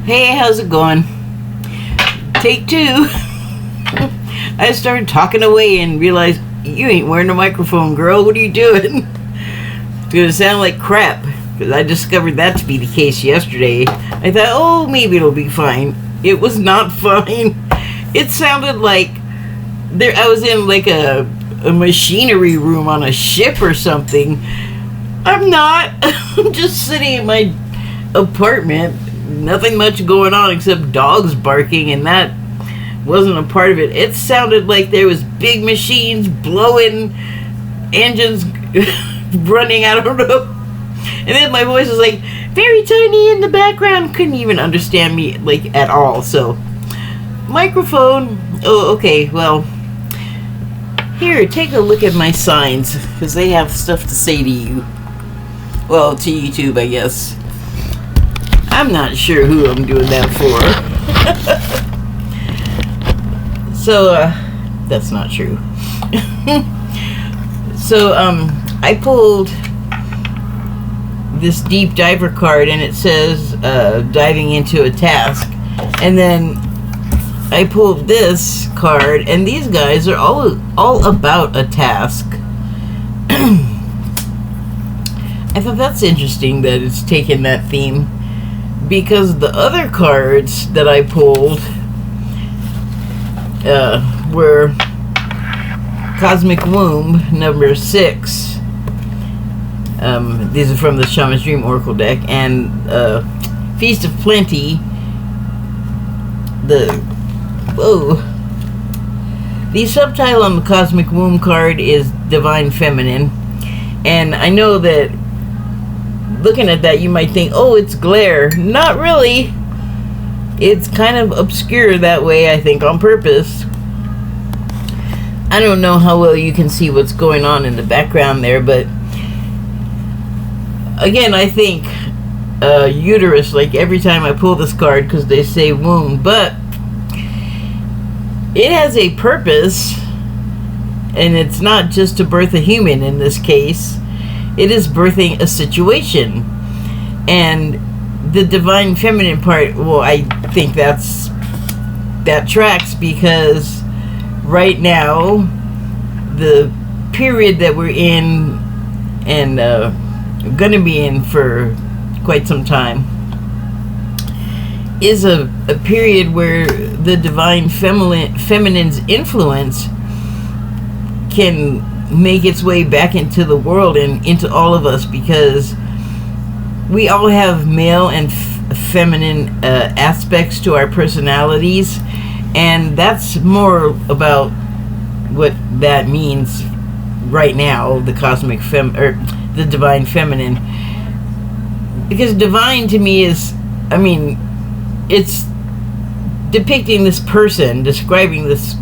Hey, how's it going? Take two. I started talking away and realized you ain't wearing a microphone, girl. What are you doing? It's gonna sound like crap because I discovered that to be the case yesterday. I thought, oh, maybe it'll be fine. It was not fine. It sounded like I was in like a machinery room on a ship or something. I'm not. I'm just sitting in my apartment. Nothing much going on except dogs barking, and that wasn't a part of it. It sounded like there was big machines blowing, engines running, I don't know. And then my voice was like very tiny in the background. Couldn't even understand me like at all. So microphone. Oh, okay. Well, here, take a look at my signs because they have stuff to say to you. Well, to YouTube, I guess. I'm not sure who I'm doing that for. So, that's not true. So, I pulled this deep diver card and it says, diving into a task. And then I pulled this card and these guys are all about a task. I thought that's interesting that it's taken that theme. Because the other cards that I pulled were Cosmic Womb, number 6. These are from the Shaman's Dream Oracle deck. And Feast of Plenty. The subtitle on the Cosmic Womb card is Divine Feminine. And I know that looking at that, you might think, oh, it's glare. Not really. It's kind of obscure that way, I think, on purpose. I don't know how well you can see what's going on in the background there, but again, I think uterus, like every time I pull this card, because they say womb, but it has a purpose, and it's not just to birth a human in this case. It is birthing a situation. And the divine feminine part, well, I think that tracks because right now the period that we're in and gonna be in for quite some time is a period where the divine feminine's influence can make its way back into the world and into all of us, because we all have male and feminine aspects to our personalities, and that's more about what that means right now, the cosmic or the divine feminine. Because divine to me is, I mean, it's depicting this person, describing this,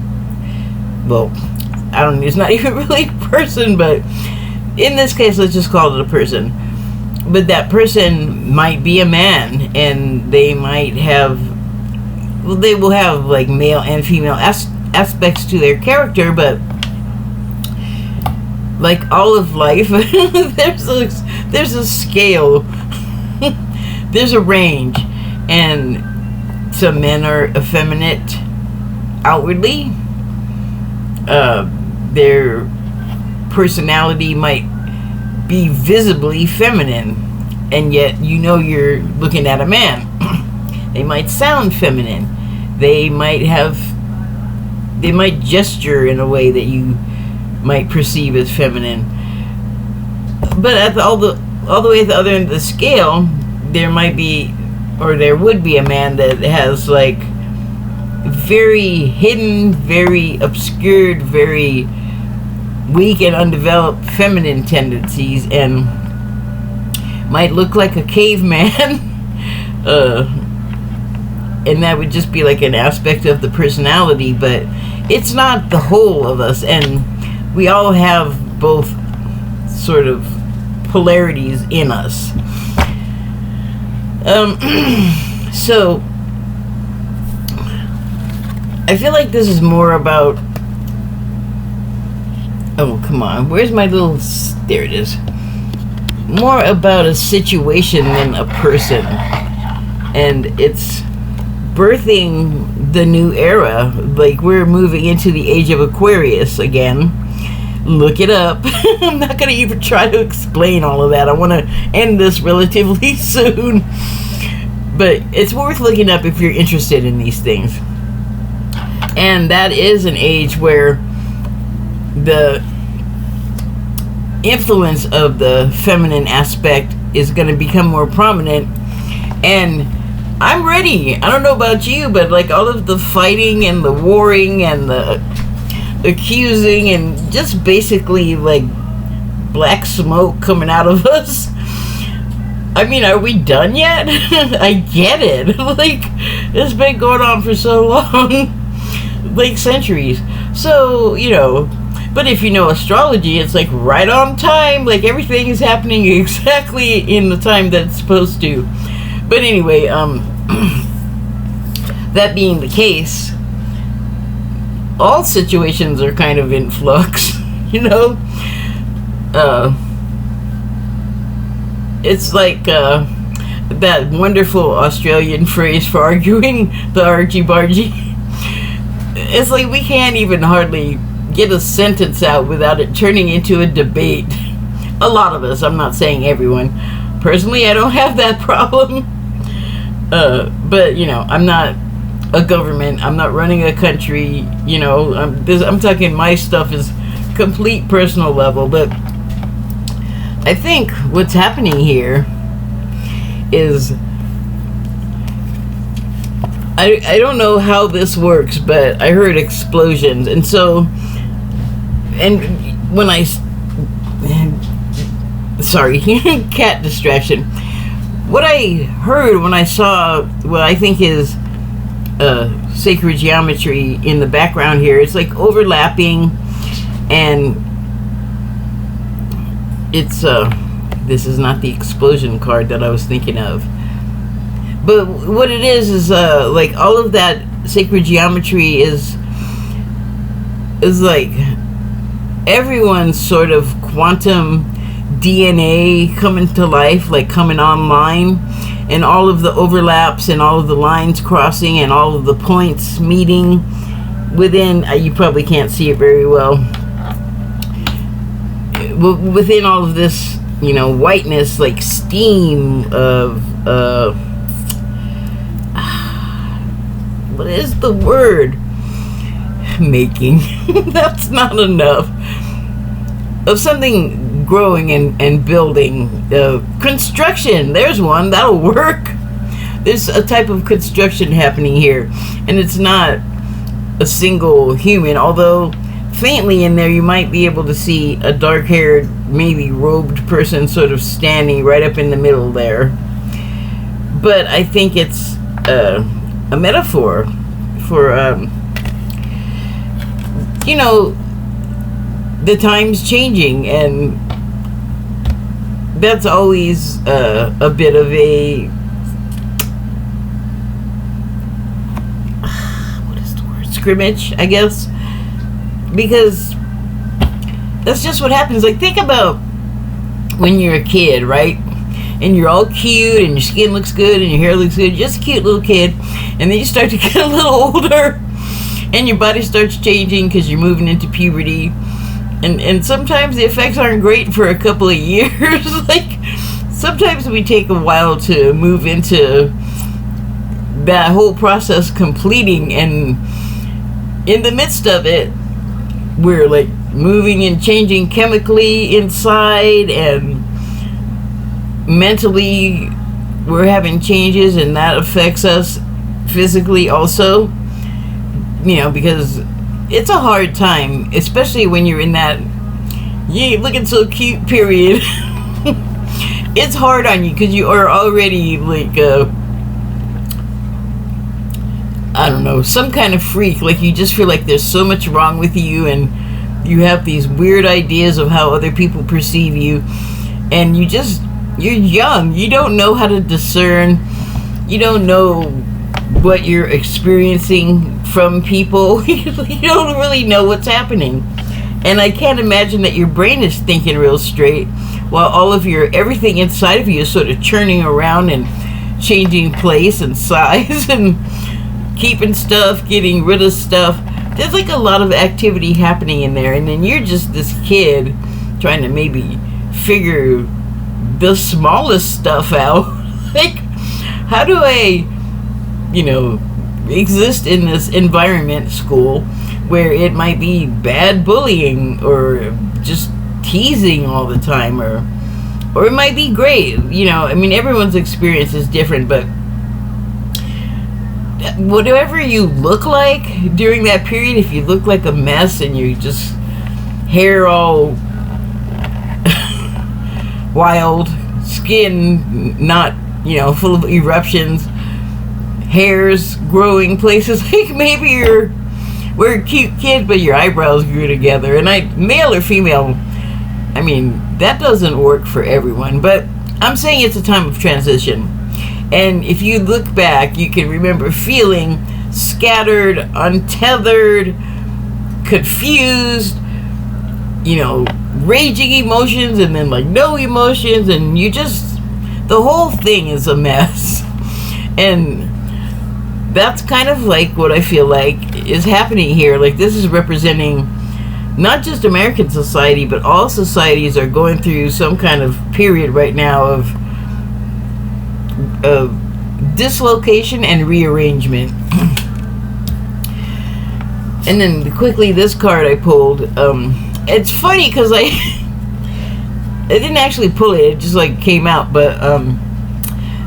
well, I don't know, it's not even really a person, but in this case, let's just call it a person. But that person might be a man, and they might have, well, they will have like male and female aspects to their character, but like all of life, there's a scale, there's a range, and some men are effeminate outwardly. Their personality might be visibly feminine, and yet you know you're looking at a man. They might sound feminine. They might gesture in a way that you might perceive as feminine. But at all the way at the other end of the scale, there might be, or there would be, a man that has like very hidden, very obscured, very weak and undeveloped feminine tendencies, and might look like a caveman. And that would just be like an aspect of the personality, but it's not the whole of us, and we all have both sort of polarities in us. So I feel like this is more about, oh, come on, where's my little, there it is. More about a situation than a person. And it's birthing the new era. Like, we're moving into the age of Aquarius again. Look it up. I'm not going to even try to explain all of that. I want to end this relatively soon. But it's worth looking up if you're interested in these things. And that is an age where the influence of the feminine aspect is going to become more prominent. And I'm ready. I don't know about you, but like all of the fighting and the warring and the accusing and just basically like black smoke coming out of us. I mean, are we done yet? I get it. Like, it's been going on for so long. Like centuries. So, you know, but if you know astrology, it's like right on time. Like, everything is happening exactly in the time that it's supposed to. But anyway, that being the case, all situations are kind of in flux, you know? It's like that wonderful Australian phrase for arguing, the argy-bargy. It's like we can't even hardly get a sentence out without it turning into a debate. A lot of us, I'm not saying everyone. Personally, I don't have that problem. But, you know, I'm not a government. I'm not running a country. You know, I'm talking my stuff is complete personal level. But I think what's happening here is, I don't know how this works, but I heard explosions. And so, and when sorry, cat distraction. What I heard when I saw what I think is sacred geometry in the background here, it's like overlapping, and it's this is not the explosion card that I was thinking of. But what it is like all of that sacred geometry is like everyone's sort of quantum DNA coming to life, like coming online, and all of the overlaps and all of the lines crossing and all of the points meeting within, you probably can't see it very well, within all of this, you know, whiteness, like steam of what is the word? Making. That's not enough. Of something growing and building. Construction. There's one. That'll work. There's a type of construction happening here. And it's not a single human. Although faintly in there you might be able to see a dark-haired, maybe robed person sort of standing right up in the middle there. But I think it's a metaphor for, you know, the times changing, and that's always a bit of a, what is the word, scrimmage, I guess, because that's just what happens. Like, think about when you're a kid, right? And you're all cute, and your skin looks good, and your hair looks good, you're just a cute little kid, and then you start to get a little older, and your body starts changing because you're moving into puberty, and sometimes the effects aren't great for a couple of years. Like, sometimes we take a while to move into that whole process completing, and in the midst of it, we're like moving and changing chemically inside, and mentally we're having changes, and that affects us physically also, you know, because it's a hard time, especially when you're in that you ain't looking so cute period. It's hard on you because you are already like I don't know, some kind of freak. Like, you just feel like there's so much wrong with you, and you have these weird ideas of how other people perceive you, and you're young, you don't know how to discern, you don't know what you're experiencing from people. You don't really know what's happening, and I can't imagine that your brain is thinking real straight while all of everything inside of you is sort of churning around and changing place and size. And keeping stuff, getting rid of stuff. There's like a lot of activity happening in there, and then you're just this kid trying to maybe figure the smallest stuff out. Like, how do I, exist in this environment, school, where it might be bad bullying or just teasing all the time, or it might be great. Everyone's experience is different, but whatever you look like during that period, if you look like a mess and you just hair all wild, skin not, full of eruptions, hairs growing places, like maybe we're a cute kid, but your eyebrows grew together, and male or female, that doesn't work for everyone, but I'm saying it's a time of transition. And if you look back, you can remember feeling scattered, untethered, confused, raging emotions, and then like no emotions, and the whole thing is a mess. And that's kind of like what I feel like is happening here. Like, this is representing not just American society, but all societies are going through some kind of period right now of dislocation and rearrangement. And then quickly, this card I pulled, it's funny because I didn't actually pull it, it just like came out, but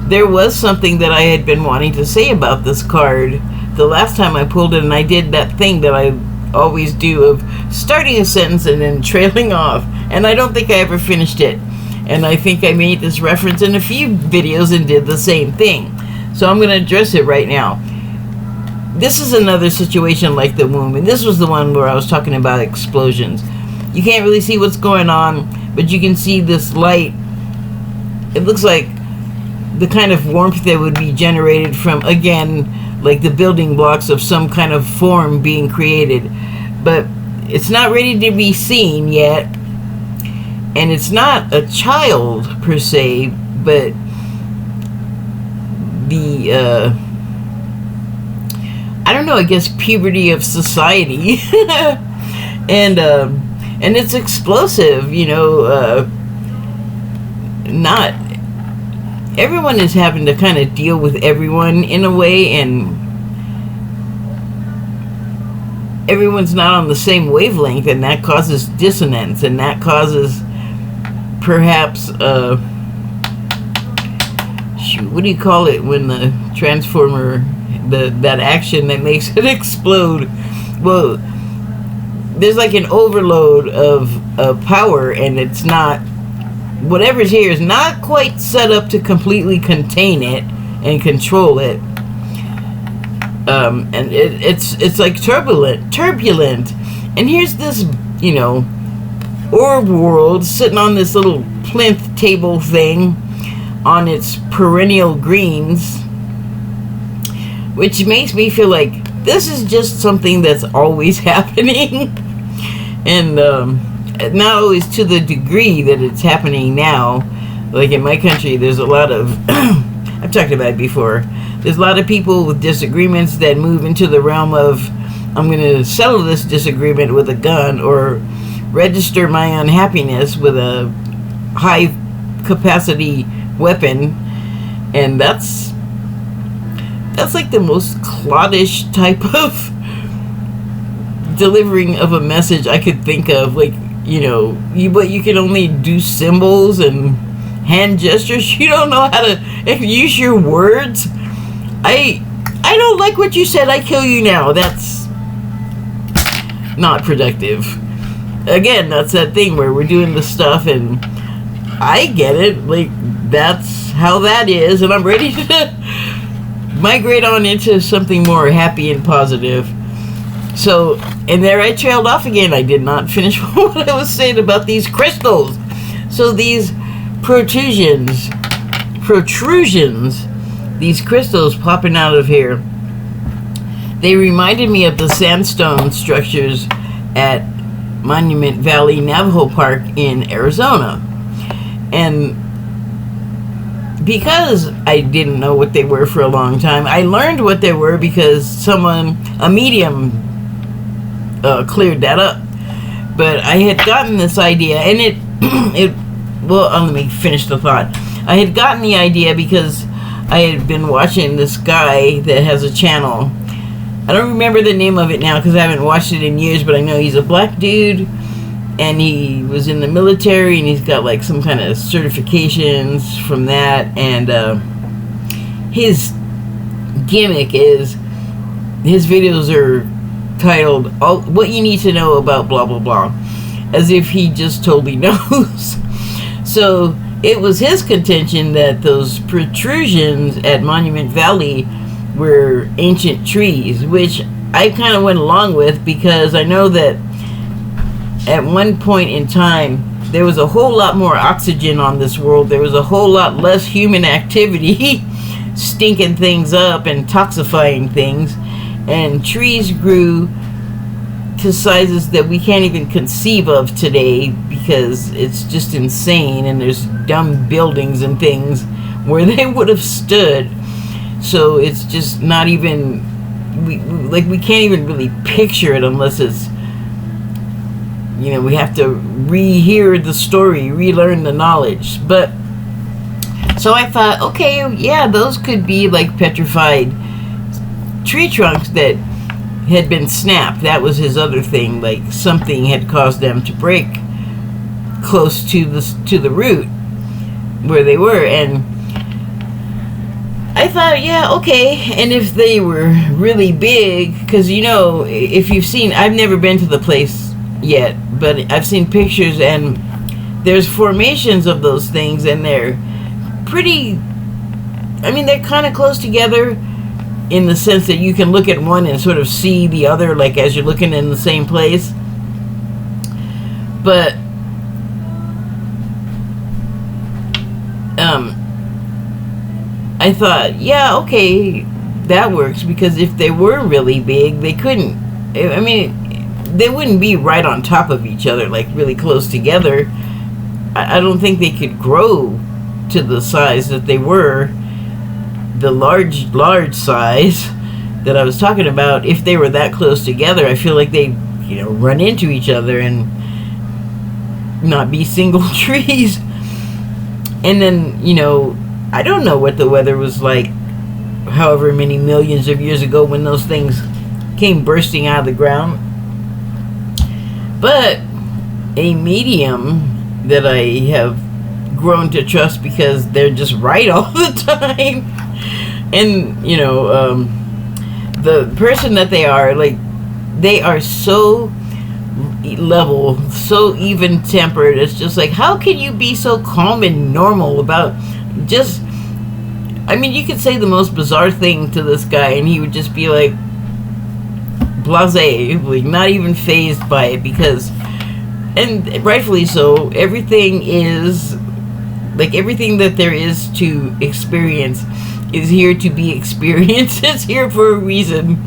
there was something that I had been wanting to say about this card the last time I pulled it, and I did that thing that I always do of starting a sentence and then trailing off, and I don't think I ever finished it. And I think I made this reference in a few videos and did the same thing. So I'm going to address it right now. This is another situation like the womb, and this was the one where I was talking about explosions. You can't really see what's going on, but you can see this light. It looks like the kind of warmth that would be generated from, again, like the building blocks of some kind of form being created. But it's not ready to be seen yet. And it's not a child per se, but the I don't know, I guess puberty of society. and it's explosive, not everyone is having to kind of deal with everyone in a way, and everyone's not on the same wavelength, and that causes dissonance, and that causes perhaps what do you call it when the transformer, that action that makes it explode? Well, there's like an overload of power, and it's not, whatever's here is not quite set up to completely contain it and control it. And it's like turbulent. And here's this, orb world sitting on this little plinth table thing on its perennial greens, which makes me feel like this is just something that's always happening. And not always to the degree that it's happening now. Like in my country, there's a lot of I've talked about it before, there's a lot of people with disagreements that move into the realm of, I'm going to settle this disagreement with a gun, or register my unhappiness with a high capacity weapon. And that's like the most cloddish type of delivering of a message I could think of. Like, but you can only do symbols and hand gestures. You don't know how to use your words. I don't like what you said, I kill you now. That's not productive. Again, that's that thing where we're doing the stuff, and I get it, like, that's how that is, and I'm ready to migrate on into something more happy and positive. So, and there I trailed off again. I did not finish what I was saying about these crystals. So these protrusions, these crystals popping out of here, they reminded me of the sandstone structures at Monument Valley Navajo Park in Arizona. And because I didn't know what they were for a long time, I learned what they were because a medium, cleared that up. But I had gotten this idea, and let me finish the thought. I had gotten the idea because I had been watching this guy that has a channel. I don't remember the name of it now because I haven't watched it in years, but I know he's a black dude, and he was in the military, and he's got like some kind of certifications from that, and his gimmick is his videos are titled "What You Need to Know About Blah Blah Blah," as if he just totally knows. So it was his contention that those protrusions at Monument Valley were ancient trees, which I kind of went along with because I know that at one point in time there was a whole lot more oxygen on this world. There was a whole lot less human activity stinking things up and toxifying things, and trees grew to sizes that we can't even conceive of today because it's just insane, and there's dumb buildings and things where they would have stood. So it's just not even, we can't even really picture it unless it's, we have to rehear the story, relearn the knowledge. But so I thought, okay, yeah, those could be like petrified tree trunks that had been snapped. That was his other thing, like something had caused them to break close to the root where they were. And I thought, yeah, okay. And if they were really big, because if you've seen, I've never been to the place yet, but I've seen pictures, and there's formations of those things, and they're pretty, they're kind of close together in the sense that you can look at one and sort of see the other, like as you're looking in the same place. But I thought, yeah, okay, that works, because if they were really big, they couldn't, they wouldn't be right on top of each other, like really close together. I don't think they could grow to the size that they were, the large size that I was talking about. If they were that close together, I feel like they'd, run into each other and not be single trees. And then, I don't know what the weather was like however many millions of years ago when those things came bursting out of the ground. But a medium that I have grown to trust because they're just right all the time, and the person that they are so level, so even tempered. It's just like, how can you be so calm and normal about just, you could say the most bizarre thing to this guy and he would just be like blasé, like not even fazed by it, because, and rightfully so, everything is like, everything that there is to experience is here to be experienced. It's here for a reason,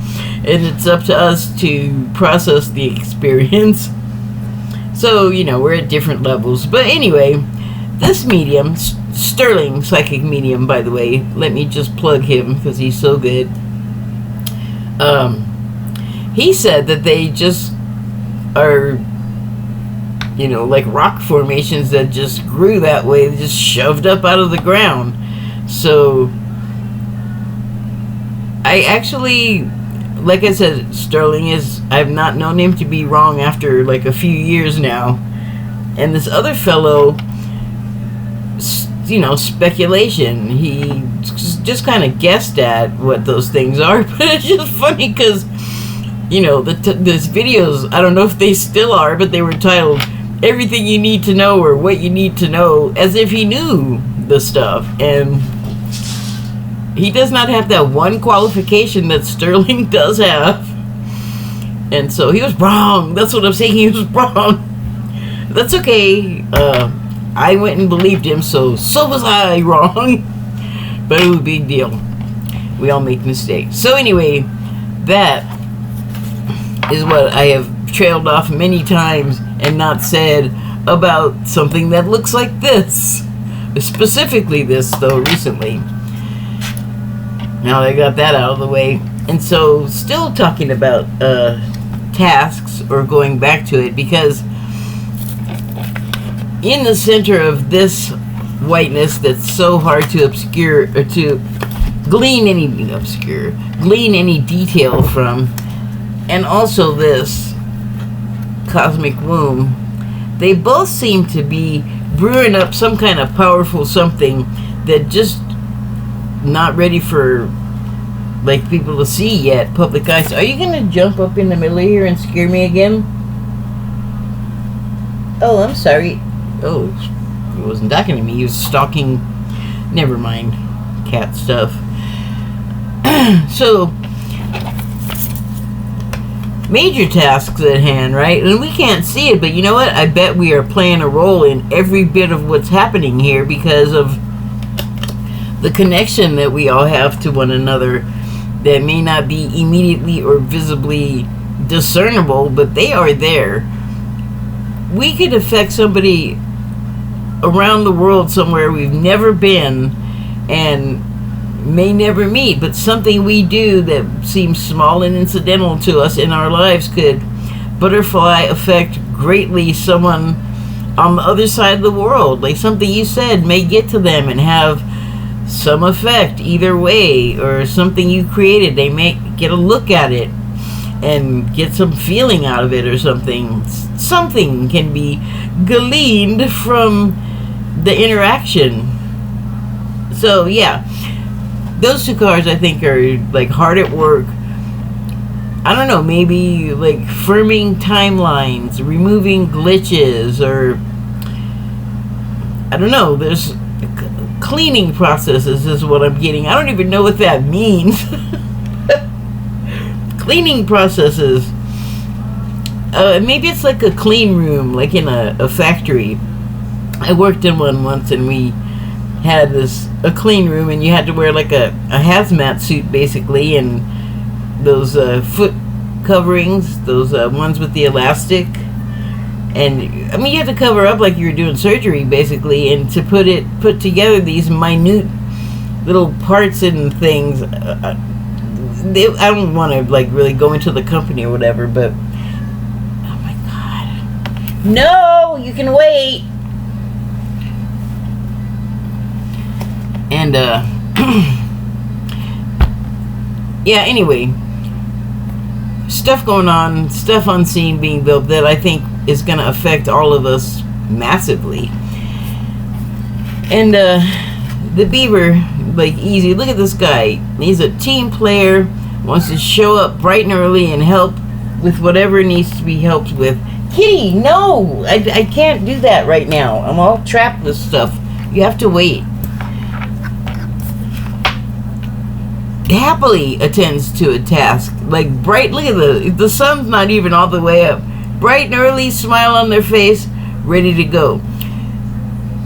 and it's up to us to process the experience. So, we're at different levels. But anyway, this medium, Sterling Psychic Medium, by the way, let me just plug him because he's so good. He said that they just are, like rock formations that just grew that way, they just shoved up out of the ground. So I actually, like I said, Sterling is, I've not known him to be wrong after like a few years now. And this other fellow, speculation, he just kind of guessed at what those things are. But it's just funny because, these videos, I don't know if they still are, but they were titled Everything You Need to Know, or What You Need to Know, as if he knew the stuff. And he does not have that one qualification that Sterling does have. And so he was wrong. That's what I'm saying. He was wrong. That's okay. I went and believed him, so was I wrong. But it was a big deal. We all make mistakes. So anyway, that is what I have trailed off many times and not said about something that looks like this. specifically this, though, recently. Now I got that out of the way. And so, still talking about tasks, or going back to it, because in the center of this whiteness that's so hard to obscure, or to glean any detail from, and also this cosmic womb, they both seem to be brewing up some kind of powerful something that just not ready for like people to see yet, public eyes. Are you gonna jump up in the middle of here and scare me again? Oh, I'm sorry. Oh, he wasn't talking to me, he was stalking. Never mind, cat stuff. So, major tasks at hand, right? And we can't see it, but you know what? I bet we are playing a role in every bit of what's happening here because of the connection that we all have to one another that may not be immediately or visibly discernible, but they are there. We could affect somebody around the world somewhere we've never been and may never meet, but something we do that seems small and incidental to us in our lives could butterfly affect greatly someone on the other side of the world. Like something you said may get to them and have some effect either way, or something you created, they may get a look at it and get some feeling out of it, or something can be gleaned from the interaction. So yeah, those two cards I think are like hard at work. I don't know, maybe like firming timelines, removing glitches, or I don't know, there's cleaning processes is what I'm getting. I don't even know what that means. Cleaning processes. Maybe it's like a clean room, like in a factory. I worked in one once, and we had a clean room, and you had to wear like a hazmat suit basically, and those foot coverings, those ones with the elastic. And I mean, you had to cover up like you were doing surgery basically, and to put together these minute little parts and things. I don't want to like really go into the company or whatever, but oh my god, no, you can wait. And yeah, anyway, stuff going on, stuff unseen being built that I think is going to affect all of us massively. And the beaver, like, easy, look at this guy, he's a team player, wants to show up bright and early and help with whatever needs to be helped with. Kitty, no, I can't do that right now, I'm all trapped with stuff, you have to wait. Happily attends to a task, like bright, look at the sun's not even all the way up, bright and early, smile on their face, ready to go.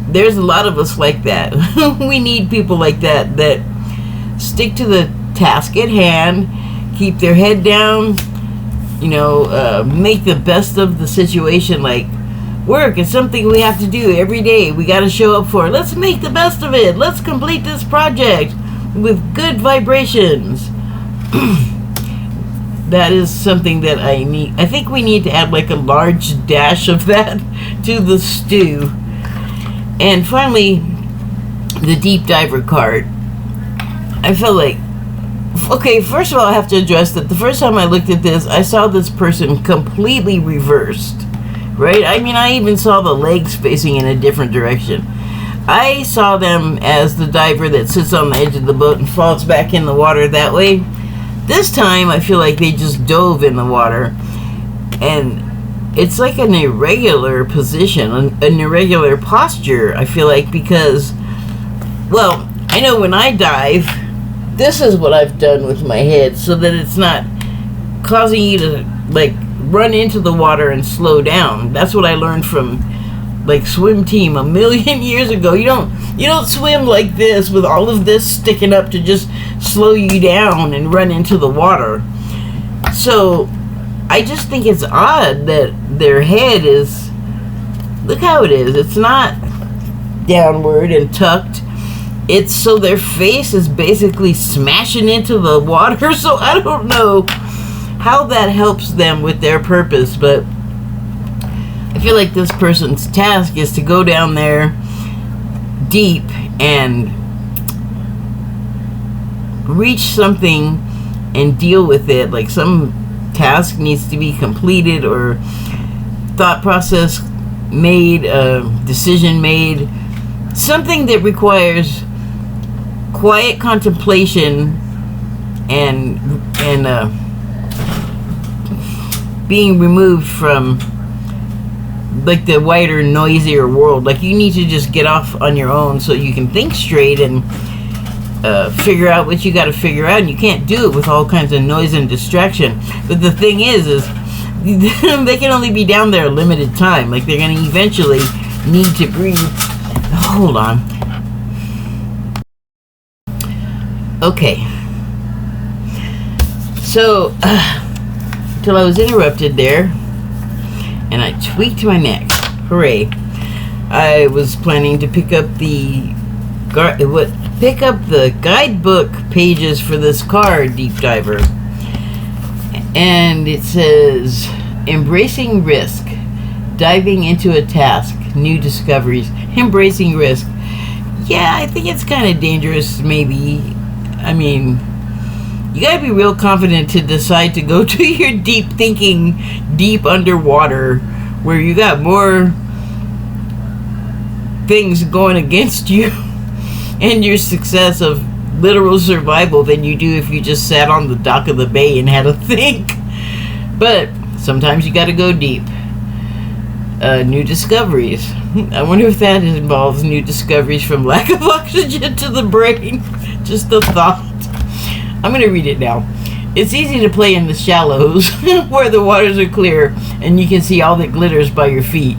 There's a lot of us like that. We need people like that stick to the task at hand, keep their head down, make the best of the situation. Like, work is something we have to do every day, we got to show up for. Let's make the best of it, let's complete this project with good vibrations. That is something that I need. I think we need to add like a large dash of that to the stew. And finally, the deep diver card. I felt like, okay, first of all, I have to address that the first time I looked at this, I saw this person completely reversed, right? I mean, I even saw the legs facing in a different direction. I saw them as the diver that sits on the edge of the boat and falls back in the water that way. This time, I feel like they just dove in the water, and it's like an irregular position, an irregular posture, I feel like, because, well, I know when I dive, this is what I've done with my head so that it's not causing you to, like, run into the water and slow down. That's what I learned from, like, swim team a million years ago. You don't swim like this with all of this sticking up to just slow you down and run into the water. So I just think it's odd that their head is, look how it is. It's not downward and tucked, it's so their face is basically smashing into the water. So I don't know how that helps them with their purpose, but I feel like this person's task is to go down there deep and reach something and deal with it. Like some task needs to be completed, or thought process made, a decision made, something that requires quiet contemplation and being removed from like the wider, noisier world. Like you need to just get off on your own so you can think straight and figure out what you got to figure out, and you can't do it with all kinds of noise and distraction. But the thing is they can only be down there a limited time. Like they're going to eventually need to breathe. Hold on. Okay. So till I was interrupted there and I tweaked my neck. Hooray. I was planning to pick up the guidebook pages for this car deep diver, and it says embracing risk, diving into a task, new discoveries. Embracing risk, yeah, I think it's kind of dangerous. Maybe, I mean, you gotta be real confident to decide to go to your deep thinking, deep underwater, where you got more things going against you and your success of literal survival than you do if you just sat on the dock of the bay and had a think. But sometimes you gotta go deep. New discoveries. I wonder if that involves new discoveries from lack of oxygen to the brain. Just a thought. I'm gonna read it now. It's easy to play in the shallows where the waters are clear and you can see all that glitters by your feet.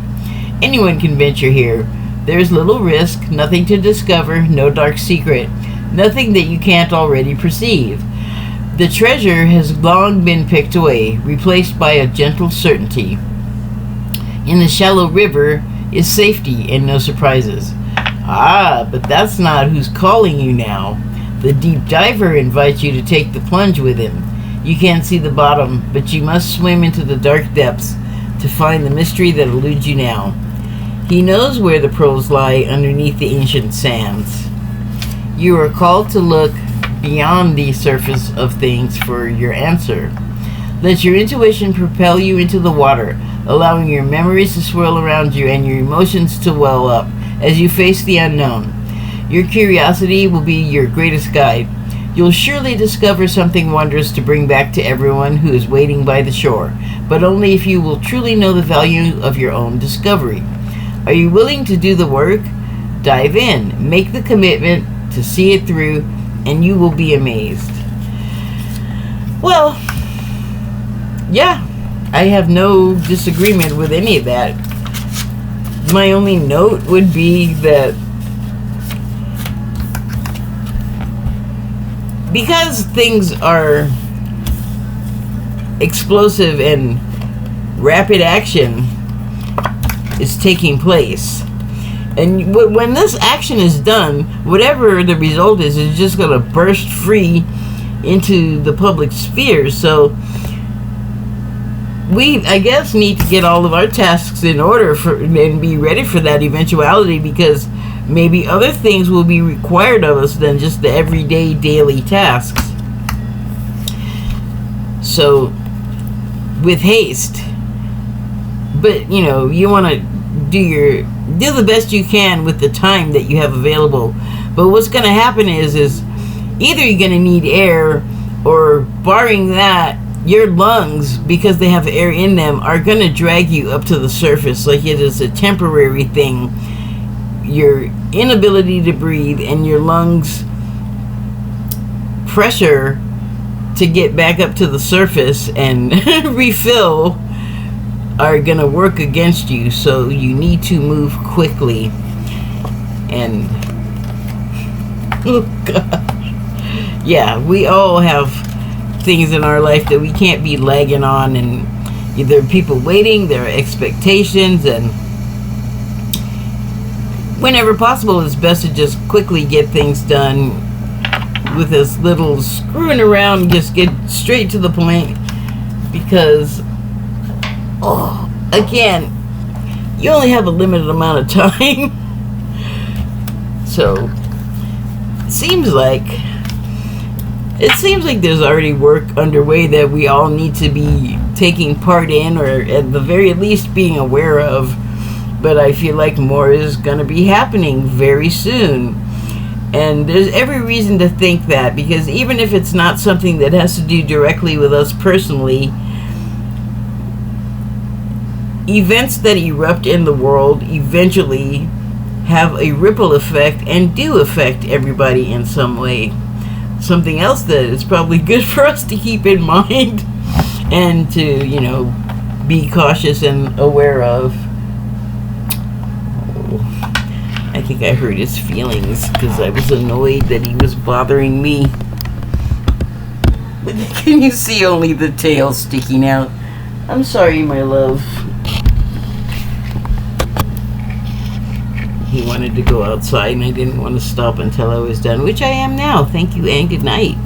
Anyone can venture here. There's little risk, nothing to discover, no dark secret, nothing that you can't already perceive. The treasure has long been picked away, replaced by a gentle certainty. In the shallow river is safety and no surprises. Ah, but that's not who's calling you now. The deep diver invites you to take the plunge with him. You can't see the bottom, but you must swim into the dark depths to find the mystery that eludes you now. He knows where the pearls lie underneath the ancient sands. You are called to look beyond the surface of things for your answer. Let your intuition propel you into the water, allowing your memories to swirl around you and your emotions to well up as you face the unknown. Your curiosity will be your greatest guide. You'll surely discover something wondrous to bring back to everyone who is waiting by the shore, but only if you will truly know the value of your own discovery. Are you willing to do the work? Dive in, make the commitment to see it through, and you will be amazed. Well, yeah, I have no disagreement with any of that. My only note would be that because things are explosive and rapid action is taking place, and when this action is done, whatever the result is just going to burst free into the public sphere. So we, I guess, need to get all of our tasks in order and be ready for that eventuality, because maybe other things will be required of us than just the everyday daily tasks. So with haste, but you want to do the best you can with the time that you have available. But what's going to happen is either you're going to need air, or barring that, your lungs, because they have air in them, are going to drag you up to the surface. Like it is a temporary thing. Your inability to breathe and your lungs pressure to get back up to the surface and refill are going to work against you. So you need to move quickly. And oh gosh, yeah, we all have things in our life that we can't be lagging on, and there are people waiting, there are expectations, and whenever possible, it's best to just quickly get things done with as little screwing around. Just get straight to the point, because again, you only have a limited amount of time. So it seems like there's already work underway that we all need to be taking part in, or at the very least being aware of. But I feel like more is going to be happening very soon. And there's every reason to think that, because even if it's not something that has to do directly with us personally, events that erupt in the world eventually have a ripple effect and do affect everybody in some way. Something else that is probably good for us to keep in mind and to, be cautious and aware of. I think I hurt his feelings because I was annoyed that he was bothering me. Can you see only the tail sticking out? I'm sorry, my love. He wanted to go outside and I didn't want to stop until I was done, which I am now. Thank you and good night.